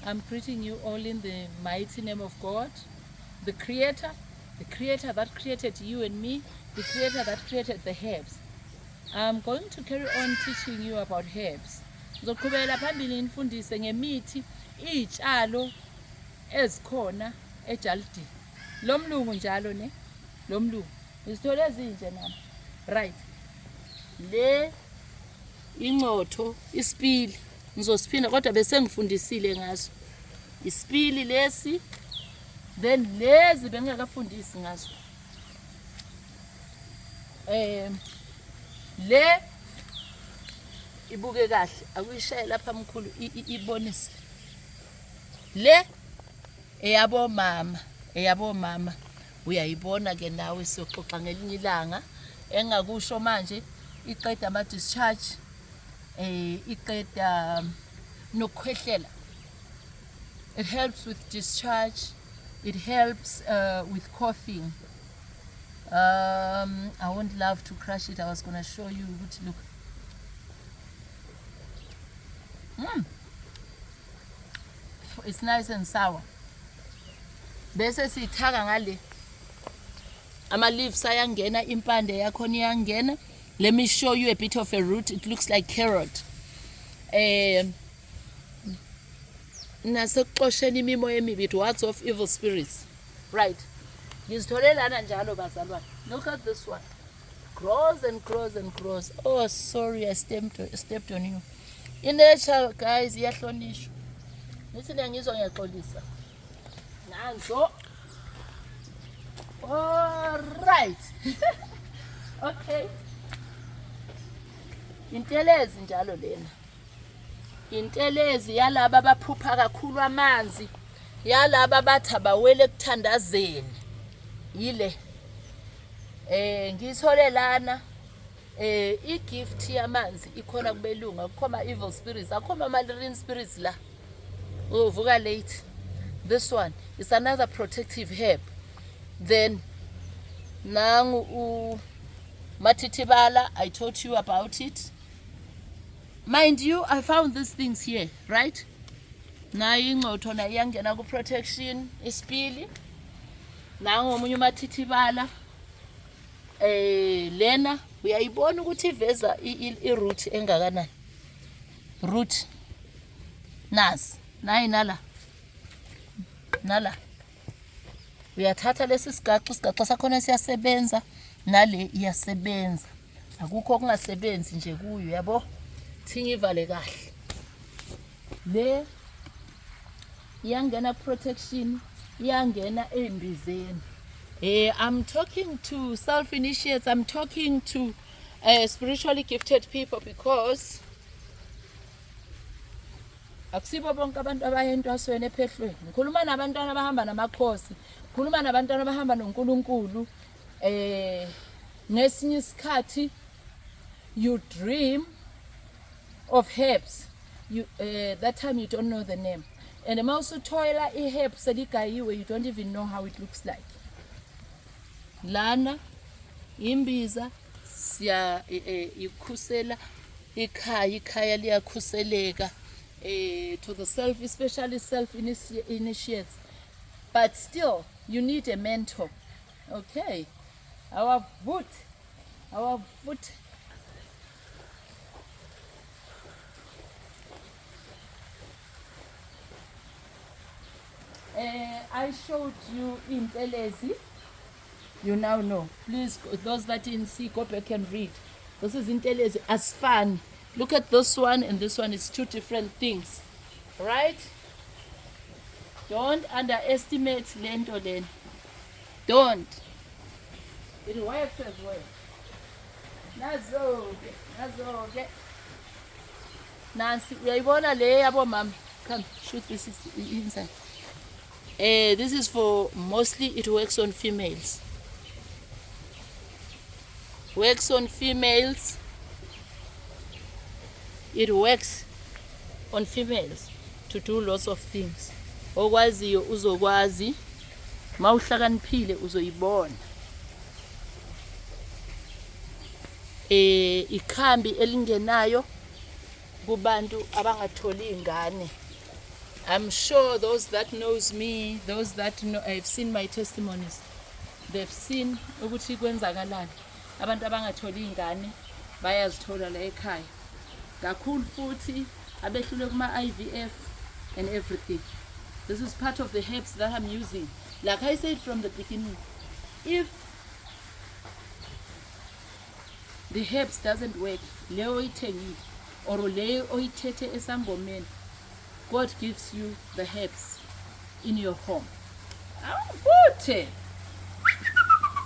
I'm greeting you all in the mighty name of God, the Creator that created you and me, the Creator that created the herbs. I'm going to carry on teaching you about herbs. Ngizoqhubekela phambili nifundise ngemithi, izitshalo ezikhona eJaldini. Lo mlungu njalo ne, lo mlungu. Izithole ezinje nami. Right. Le incotho, isipili. Ngizosiphinda kodwa bese ngifundisile ngaso. Isipili lesi, then lezi bengingakafundisi ngaso. Le ibuke kahle akuyishaya lapha mkhulu ibonise. Le eyabo mama uyayibona ke nawe siyoxoxa ngelinye ilanga engakusho manje iqeda ama discharge iqeda nokukhwehlela. It helps with discharge, it helps with coughing. I won't love to crush it. I was going to show you. Look. It's nice and sour. Bese sithaka ngale. Ama leaves ayangena, impande yakhona iyangena. Let me show you a bit of a root. It looks like carrot. Nasekuxosheni imimoya emibi, it wards off evil spirits. Right. Ngizithole lana njalo bazalwane. Look at this one. Grows and grows and grows. Oh, sorry, I stepped on you. In nature, guys, iyahlonishwa. Nithi ngiyizwa ngiyaxolisa. Nanzo. All right. Okay. Intelezi njalo lena. Intelezi yalaba abaphupha kakhulu amanzi. Yalaba bathi abawele ekuthandazeni. Yile. Ngithole lana igift yamanzi ikhona kubelunga kukhoma evil spirits akhoma marine spirits la. Uvuka late. This one is another protective herb. Then nangu matitibala, I taught you about it. Mind you, I found these things here, right? Na ingcotho na iyangena ku protection isipili. Nangu omunye matitibala. Lena uyayibona ukuthi iveza iroot engakanani. Root nas nayi nala uyathatha lesi sigaxa sakhona siyasebenza nale iyasebenza akukho okungasebenzi nje kuyo yabo thinga ivale kahle le iyangena protection iyangena embizeni. I'm talking to self-initiates, I'm talking to spiritually gifted people because akusibo bonke abantu abayentwasweni ephehlweni. Ngikhuluma nabantwana abahamba namakhosi, ngikhuluma nabantwana abahamba noNkulunkulu. Ngesinye isikhathi you dream of herbs. That time you don't know the name. And also toilet herbs seligayiwe, you don't even know how it looks like. Lana imbiza siya ikhusela ikhaya liyakhuseleka to the self, especially self-initiates. But still, you need a mentor. Okay. Our foot. I showed you in Telezi. You now know. Please, those that didn't see, go back and read. This is in Telezi as fun. Look at this one and this one is two different things. Right? Don't underestimate lento then. Don't. It works as well. Nazo. Nancy, uyayibona le yabo mama. Come, shoot this inside. This is for mostly it works on females. Works on females. It works on females to do lots of things. Okwaziyo uzokwazi, mawuhlakaniphile uzoyibona. Ikhambi elingenayo kubantu abangatholi ingane. I'm sure those that knows me, those that know, have seen my testimonies, they've seen ukuthi kwenzakalani. Abantu abangatholi ingane bayazithola la ekhaya. Kakhulu futhi abehlule kuma IVF and everything. This is part of the herbs that I'm using. Like I said from the beginning, if the herbs doesn't work, leyo oyithengile or leyo oyithethe esangomeni, God gives you the herbs in your home. Futhi